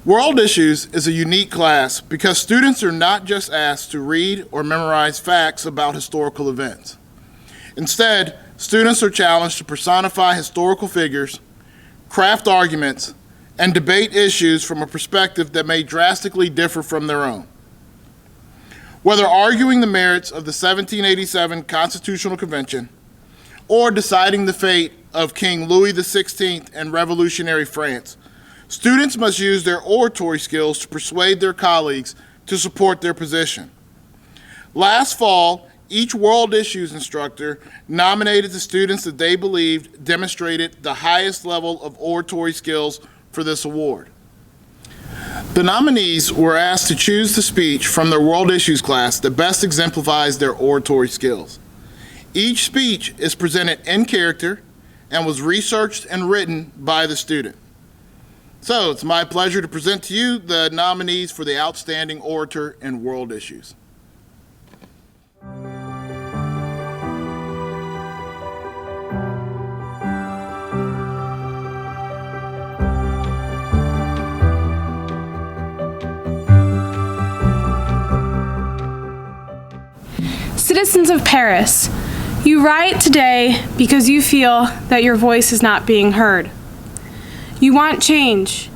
World Issues is a unique class because students are not just asked to read or memorize facts about historical events. Instead, students are challenged to personify historical figures, craft arguments, and debate issues from a perspective that may drastically differ from their own. Whether arguing the merits of the 1787 Constitutional Convention or deciding the fate of King Louis XVI and revolutionary France, students must use their oratory skills to persuade their colleagues to support their position. Last fall, each World Issues instructor nominated the students that they believed demonstrated the highest level of oratory skills for this award. The nominees were asked to choose the speech from their World Issues class that best exemplifies their oratory skills. Each speech is presented in character and was researched and written by the student. So it's my pleasure to present to you the nominees for the Outstanding Orator in World Issues. Citizens of Paris, you riot today because you feel that your voice is not being heard. You want change,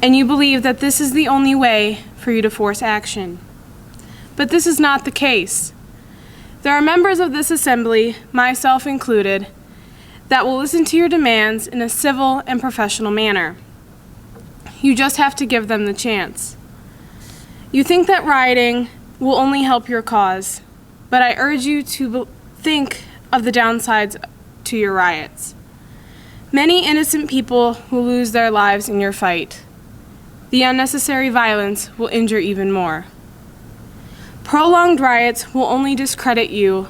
and you believe that this is the only way for you to force action. But this is not the case. There are members of this assembly, myself included, that will listen to your demands in a civil and professional manner. You just have to give them the chance. You think that rioting will only help your cause, but I urge you to think of the downsides to your riots. Many innocent people will lose their lives in your fight. The unnecessary violence will injure even more. Prolonged riots will only discredit you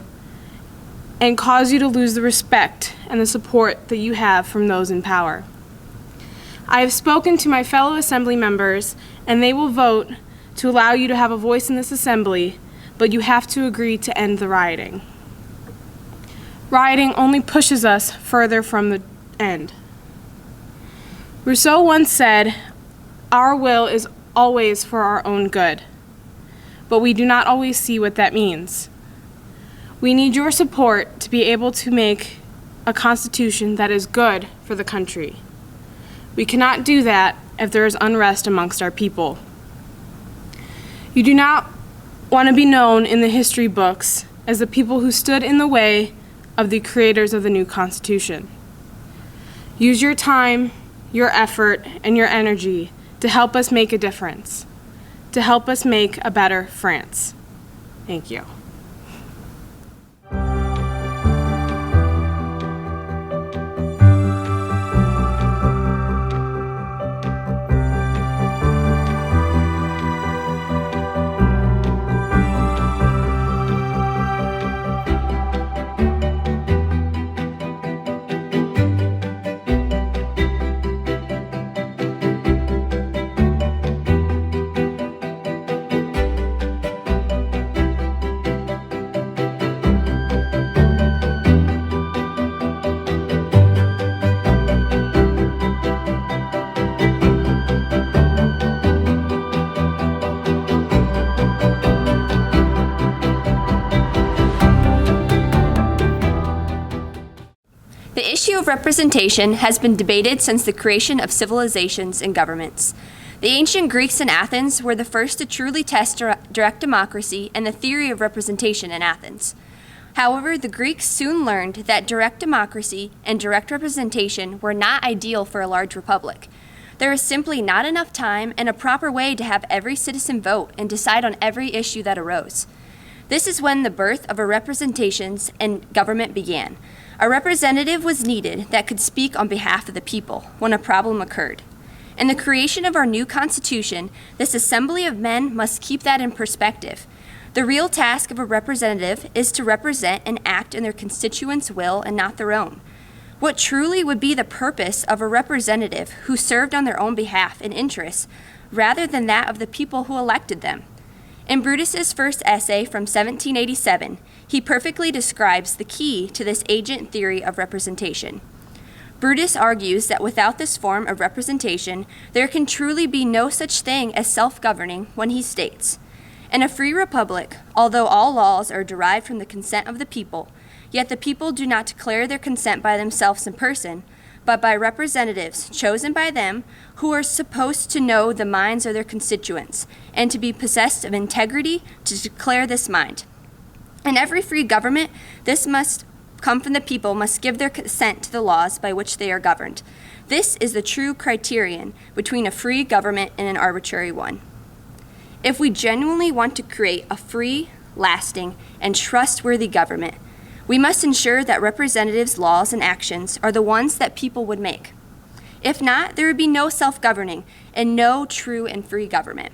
and cause you to lose the respect and the support that you have from those in power. I have spoken to my fellow assembly members, and they will vote to allow you to have a voice in this assembly, but you have to agree to end the rioting. Rioting only pushes us further from the end. Rousseau once said, "Our will is always for our own good," but we do not always see what that means. We need your support to be able to make a constitution that is good for the country. We cannot do that if there is unrest amongst our people. You do not want to be known in the history books as the people who stood in the way of the creators of the new Constitution. Use your time, your effort, and your energy to help us make a difference, to help us make a better France. Thank you. The issue of representation has been debated since the creation of civilizations and governments. The ancient Greeks in Athens were the first to truly test direct democracy and the theory of representation in Athens. However, the Greeks soon learned that direct democracy and direct representation were not ideal for a large republic. There is simply not enough time and a proper way to have every citizen vote and decide on every issue that arose. This is when the birth of a representations and government began. A representative was needed that could speak on behalf of the people when a problem occurred. In the creation of our new Constitution, this assembly of men must keep that in perspective. The real task of a representative is to represent and act in their constituents' will and not their own. What truly would be the purpose of a representative who served on their own behalf and interests, rather than that of the people who elected them? In Brutus's first essay from 1787, he perfectly describes the key to this agent theory of representation. Brutus argues that without this form of representation, there can truly be no such thing as self-governing when he states, "In a free republic, although all laws are derived from the consent of the people, yet the people do not declare their consent by themselves in person, but by representatives chosen by them who are supposed to know the minds of their constituents and to be possessed of integrity to declare this mind. In every free government, this must come from the people must give their consent to the laws by which they are governed. This is the true criterion between a free government and an arbitrary one. If we genuinely want to create a free, lasting, and trustworthy government, we must ensure that representatives' laws and actions are the ones that people would make. If not, there would be no self-governing and no true and free government.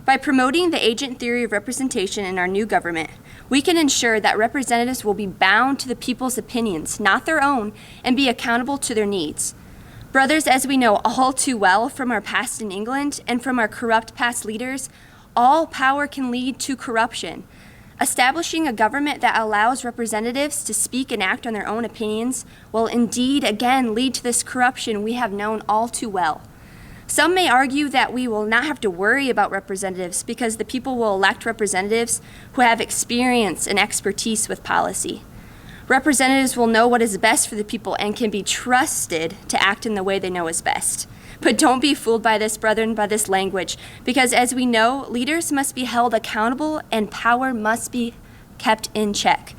By promoting the agent theory of representation in our new government, we can ensure that representatives will be bound to the people's opinions, not their own, and be accountable to their needs. Brothers, as we know all too well from our past in England and from our corrupt past leaders, all power can lead to corruption. Establishing a government that allows representatives to speak and act on their own opinions will indeed again lead to this corruption we have known all too well. Some may argue that we will not have to worry about representatives because the people will elect representatives who have experience and expertise with policy. Representatives will know what is best for the people and can be trusted to act in the way they know is best. But don't be fooled by this, brethren, by this language, because as we know, leaders must be held accountable and power must be kept in check.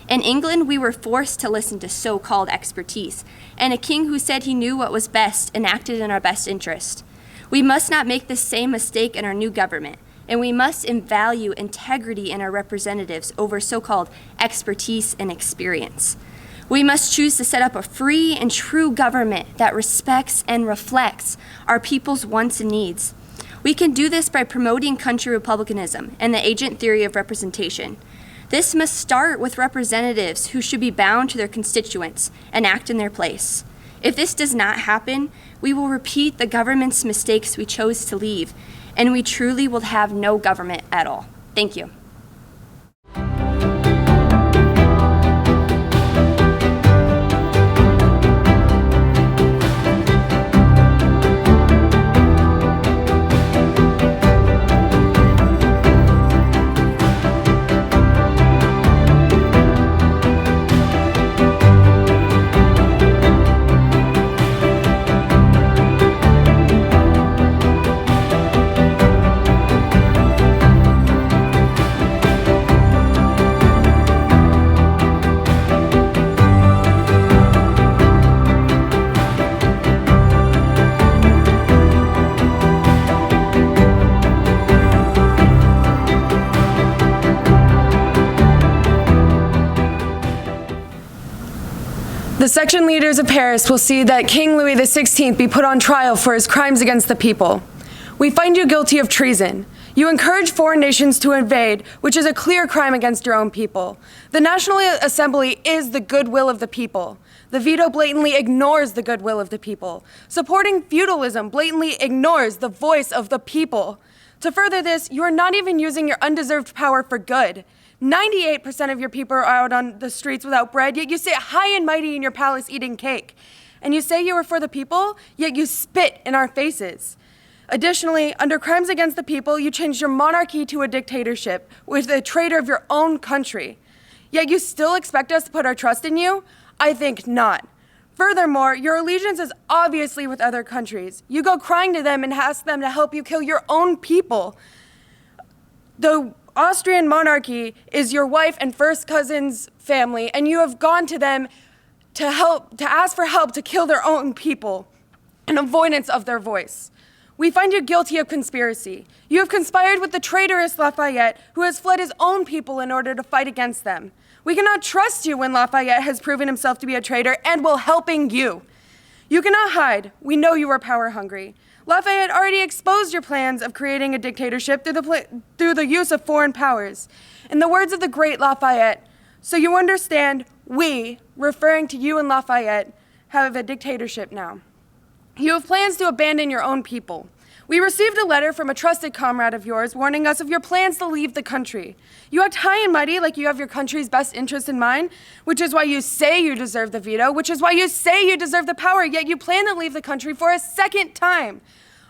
In England, we were forced to listen to so-called expertise, and a king who said he knew what was best and acted in our best interest. We must not make the same mistake in our new government, and we must value integrity in our representatives over so-called expertise and experience. We must choose to set up a free and true government that respects and reflects our people's wants and needs. We can do this by promoting country republicanism and the agent theory of representation. This must start with representatives who should be bound to their constituents and act in their place. If this does not happen, we will repeat the government's mistakes we chose to leave, and we truly will have no government at all. Thank you. The section leaders of Paris will see that King Louis XVI be put on trial for his crimes against the people. We find you guilty of treason. You encourage foreign nations to invade, which is a clear crime against your own people. The National Assembly is the goodwill of the people. The veto blatantly ignores the goodwill of the people. Supporting feudalism blatantly ignores the voice of the people. To further this, you are not even using your undeserved power for good. 98% of your people are out on the streets without bread, yet you sit high and mighty in your palace eating cake. And you say you are for the people, yet you spit in our faces. Additionally, under crimes against the people, you changed your monarchy to a dictatorship with a traitor of your own country. Yet you still expect us to put our trust in you? I think not. Furthermore, your allegiance is obviously with other countries. You go crying to them and ask them to help you kill your own people. The Austrian monarchy is your wife and first cousin's family, and you have gone to them to ask for help to kill their own people in avoidance of their voice. We find you guilty of conspiracy. You have conspired with the traitorous Lafayette, who has fled his own people in order to fight against them. We cannot trust you when Lafayette has proven himself to be a traitor and will helping you. You cannot hide. We know you are power hungry. Lafayette already exposed your plans of creating a dictatorship through the use of foreign powers. In the words of the great Lafayette, so you understand, we, referring to you and Lafayette, have a dictatorship now. You have plans to abandon your own people. We received a letter from a trusted comrade of yours warning us of your plans to leave the country. You act high and mighty like you have your country's best interest in mind, which is why you say you deserve the veto, which is why you say you deserve the power, yet you plan to leave the country for a second time.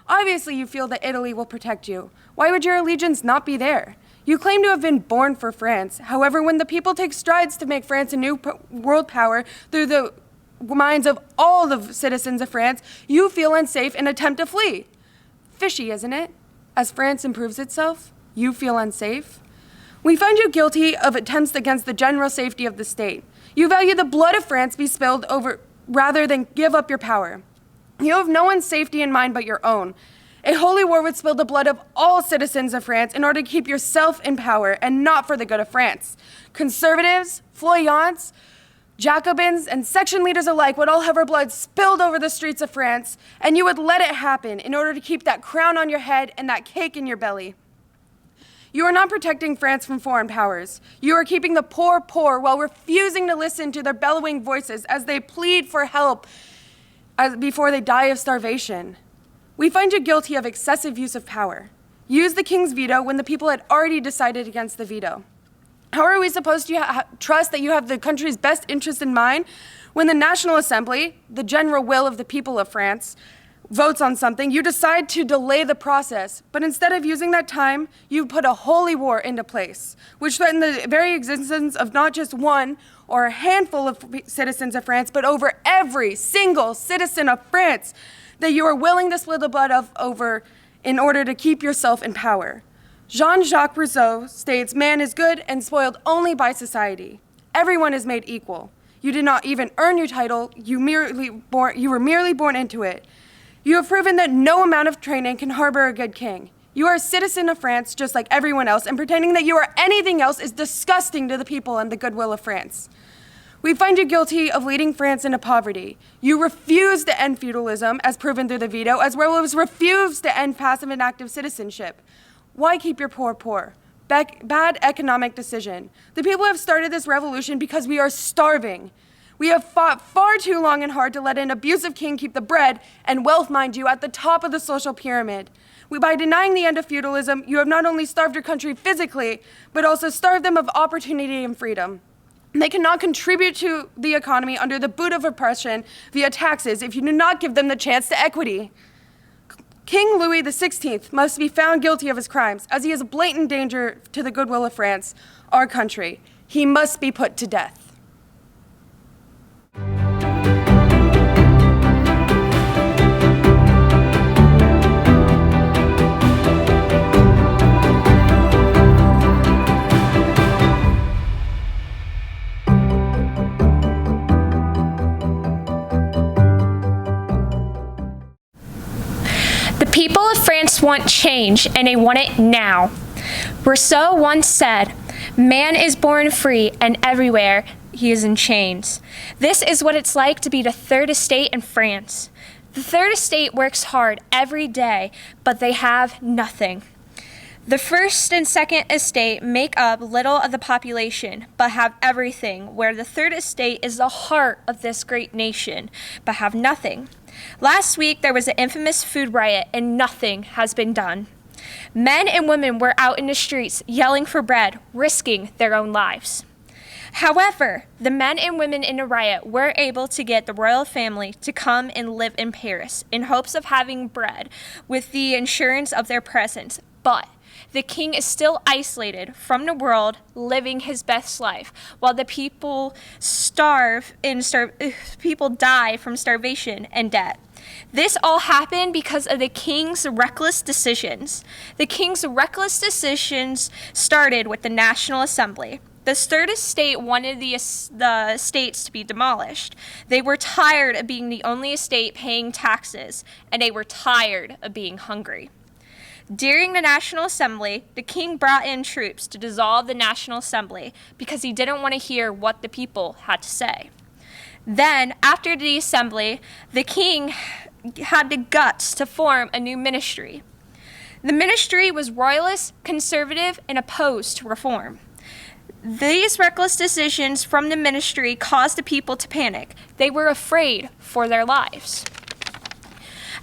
Obviously, you feel that Italy will protect you. Why would your allegiance not be there? You claim to have been born for France. However, when the people take strides to make France a new world power through the minds of all the citizens of France, you feel unsafe and attempt to flee. Fishy, isn't it? As France improves itself, you feel unsafe. We find you guilty of attempts against the general safety of the state. You value the blood of France be spilled over rather than give up your power. You have no one's safety in mind but your own. A holy war would spill the blood of all citizens of France in order to keep yourself in power and not for the good of France. Conservatives, flamboyants, Jacobins, and section leaders alike would all have our blood spilled over the streets of France, and you would let it happen in order to keep that crown on your head and that cake in your belly. You are not protecting France from foreign powers. You are keeping the poor poor while refusing to listen to their bellowing voices as they plead for help before they die of starvation. We find you guilty of excessive use of power. Use the king's veto when the people had already decided against the veto. How are we supposed to trust that you have the country's best interest in mind when the National Assembly, the general will of the people of France, votes on something, you decide to delay the process, but instead of using that time, you put a holy war into place, which threatened the very existence of not just one or a handful of citizens of France, but over every single citizen of France that you are willing to spill the blood of over in order to keep yourself in power. Jean-Jacques Rousseau states, "Man is good and spoiled only by society. Everyone is made equal. You did not even earn your title, you were merely born into it. You have proven that no amount of training can harbor a good king. You are a citizen of France just like everyone else, and pretending that you are anything else is disgusting to the people and the goodwill of France. We find you guilty of leading France into poverty. You refuse to end feudalism, as proven through the veto, as well as refuse to end passive and active citizenship. Why keep your poor poor? Bad economic decision. The people have started this revolution because we are starving. We have fought far too long and hard to let an abusive king keep the bread and wealth, mind you, at the top of the social pyramid. By denying the end of feudalism, you have not only starved your country physically, but also starved them of opportunity and freedom. They cannot contribute to the economy under the boot of oppression via taxes if you do not give them the chance to equity. King Louis XVI must be found guilty of his crimes, as he is a blatant danger to the goodwill of France, our country. He must be put to death." The people of France want change, and they want it now. Rousseau once said, "Man is born free, and everywhere he is in chains." This is what it's like to be the third estate in France. The third estate works hard every day, but they have nothing. The first and second estate make up little of the population, but have everything, where the third estate is the heart of this great nation, but have nothing. Last week, there was an infamous food riot, and nothing has been done. Men and women were out in the streets yelling for bread, risking their own lives. However, the men and women in the riot were able to get the royal family to come and live in Paris in hopes of having bread with the assurance of their presence. But the king is still isolated from the world, living his best life, while the people people die from starvation and debt. This all happened because of the king's reckless decisions. The king's reckless decisions started with the National Assembly. The third estate wanted the estates to be demolished. They were tired of being the only estate paying taxes, and they were tired of being hungry. During the National Assembly, the king brought in troops to dissolve the National Assembly because he didn't want to hear what the people had to say. Then, after the assembly, the king had the guts to form a new ministry. The ministry was royalist, conservative, and opposed to reform. These reckless decisions from the ministry caused the people to panic. They were afraid for their lives.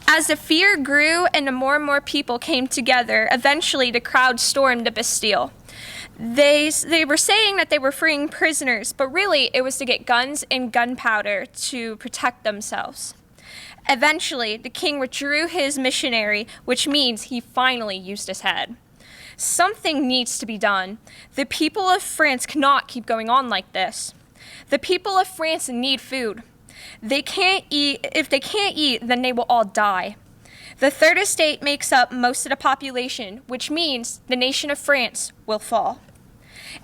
As the fear grew and more and more people came together, eventually the crowd stormed the Bastille. They were saying that they were freeing prisoners, but really it was to get guns and gunpowder to protect themselves. Eventually, the king withdrew his missionary, which means he finally used his head. Something needs to be done. The people of France cannot keep going on like this. The people of France need food. They can't eat. If they can't eat, then they will all die. The third estate makes up most of the population, which means the nation of France will fall.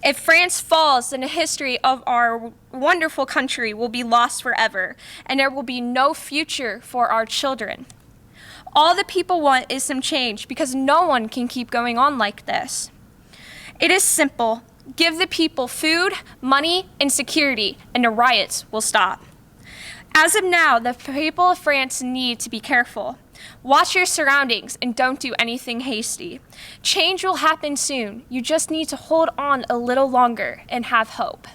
If France falls, then the history of our wonderful country will be lost forever, and there will be no future for our children. All the people want is some change, because no one can keep going on like this. It is simple. Give the people food, money, and security, and the riots will stop. As of now, the people of France need to be careful. Watch your surroundings and don't do anything hasty. Change will happen soon. You just need to hold on a little longer and have hope.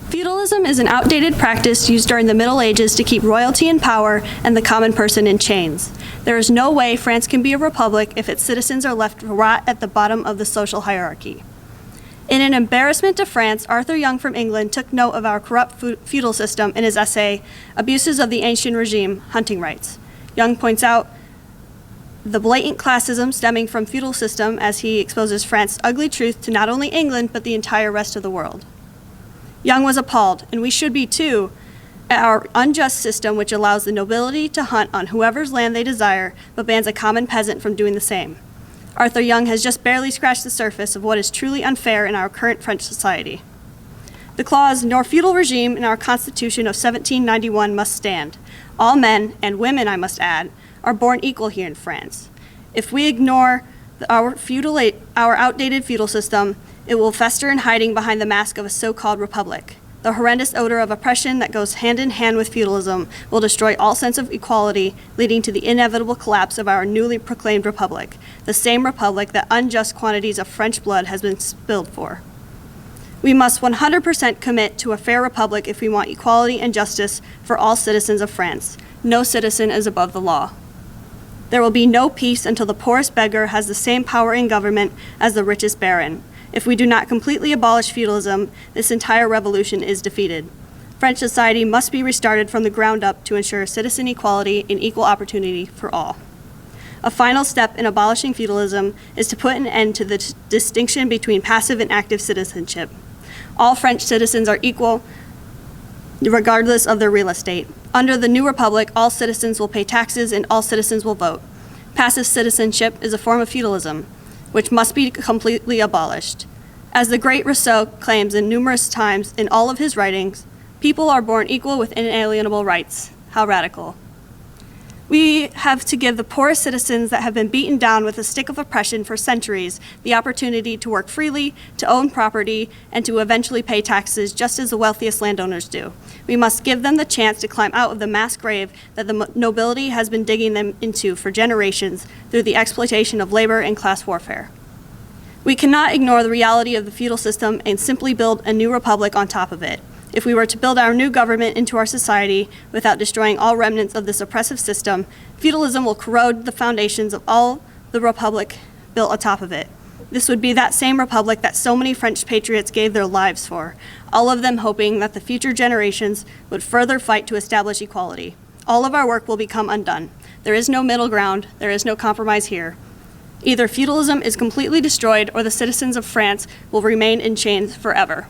Feudalism is an outdated practice used during the Middle Ages to keep royalty in power and the common person in chains. There is no way France can be a republic if its citizens are left to rot at the bottom of the social hierarchy. In an embarrassment to France, Arthur Young from England took note of our corrupt feudal system in his essay, Abuses of the Ancient Regime, Hunting Rights. Young points out the blatant classism stemming from feudal system as he exposes France's ugly truth to not only England, but the entire rest of the world. Young was appalled, and we should be too, at our unjust system which allows the nobility to hunt on whoever's land they desire, but bans a common peasant from doing the same. Arthur Young has just barely scratched the surface of what is truly unfair in our current French society. The clause, nor feudal regime in our Constitution of 1791 must stand. All men, and women I must add, are born equal here in France. If we ignore our outdated feudal system, it will fester in hiding behind the mask of a so-called republic. The horrendous odor of oppression that goes hand in hand with feudalism will destroy all sense of equality, leading to the inevitable collapse of our newly proclaimed republic, the same republic that unjust quantities of French blood has been spilled for. We must 100% commit to a fair republic if we want equality and justice for all citizens of France. No citizen is above the law. There will be no peace until the poorest beggar has the same power in government as the richest baron. If we do not completely abolish feudalism, this entire revolution is defeated. French society must be restarted from the ground up to ensure citizen equality and equal opportunity for all. A final step in abolishing feudalism is to put an end to the distinction between passive and active citizenship. All French citizens are equal, regardless of their real estate. Under the new republic, all citizens will pay taxes and all citizens will vote. Passive citizenship is a form of feudalism, which must be completely abolished. As the great Rousseau claims in numerous times in all of his writings, people are born equal with inalienable rights. How radical. We have to give the poorest citizens that have been beaten down with a stick of oppression for centuries the opportunity to work freely, to own property, and to eventually pay taxes just as the wealthiest landowners do. We must give them the chance to climb out of the mass grave that the nobility has been digging them into for generations through the exploitation of labor and class warfare. We cannot ignore the reality of the feudal system and simply build a new republic on top of it. If we were to build our new government into our society without destroying all remnants of this oppressive system, feudalism will corrode the foundations of all the republic built atop of it. This would be that same republic that so many French patriots gave their lives for, all of them hoping that the future generations would further fight to establish equality. All of our work will become undone. There is no middle ground, there is no compromise here. Either feudalism is completely destroyed or the citizens of France will remain in chains forever.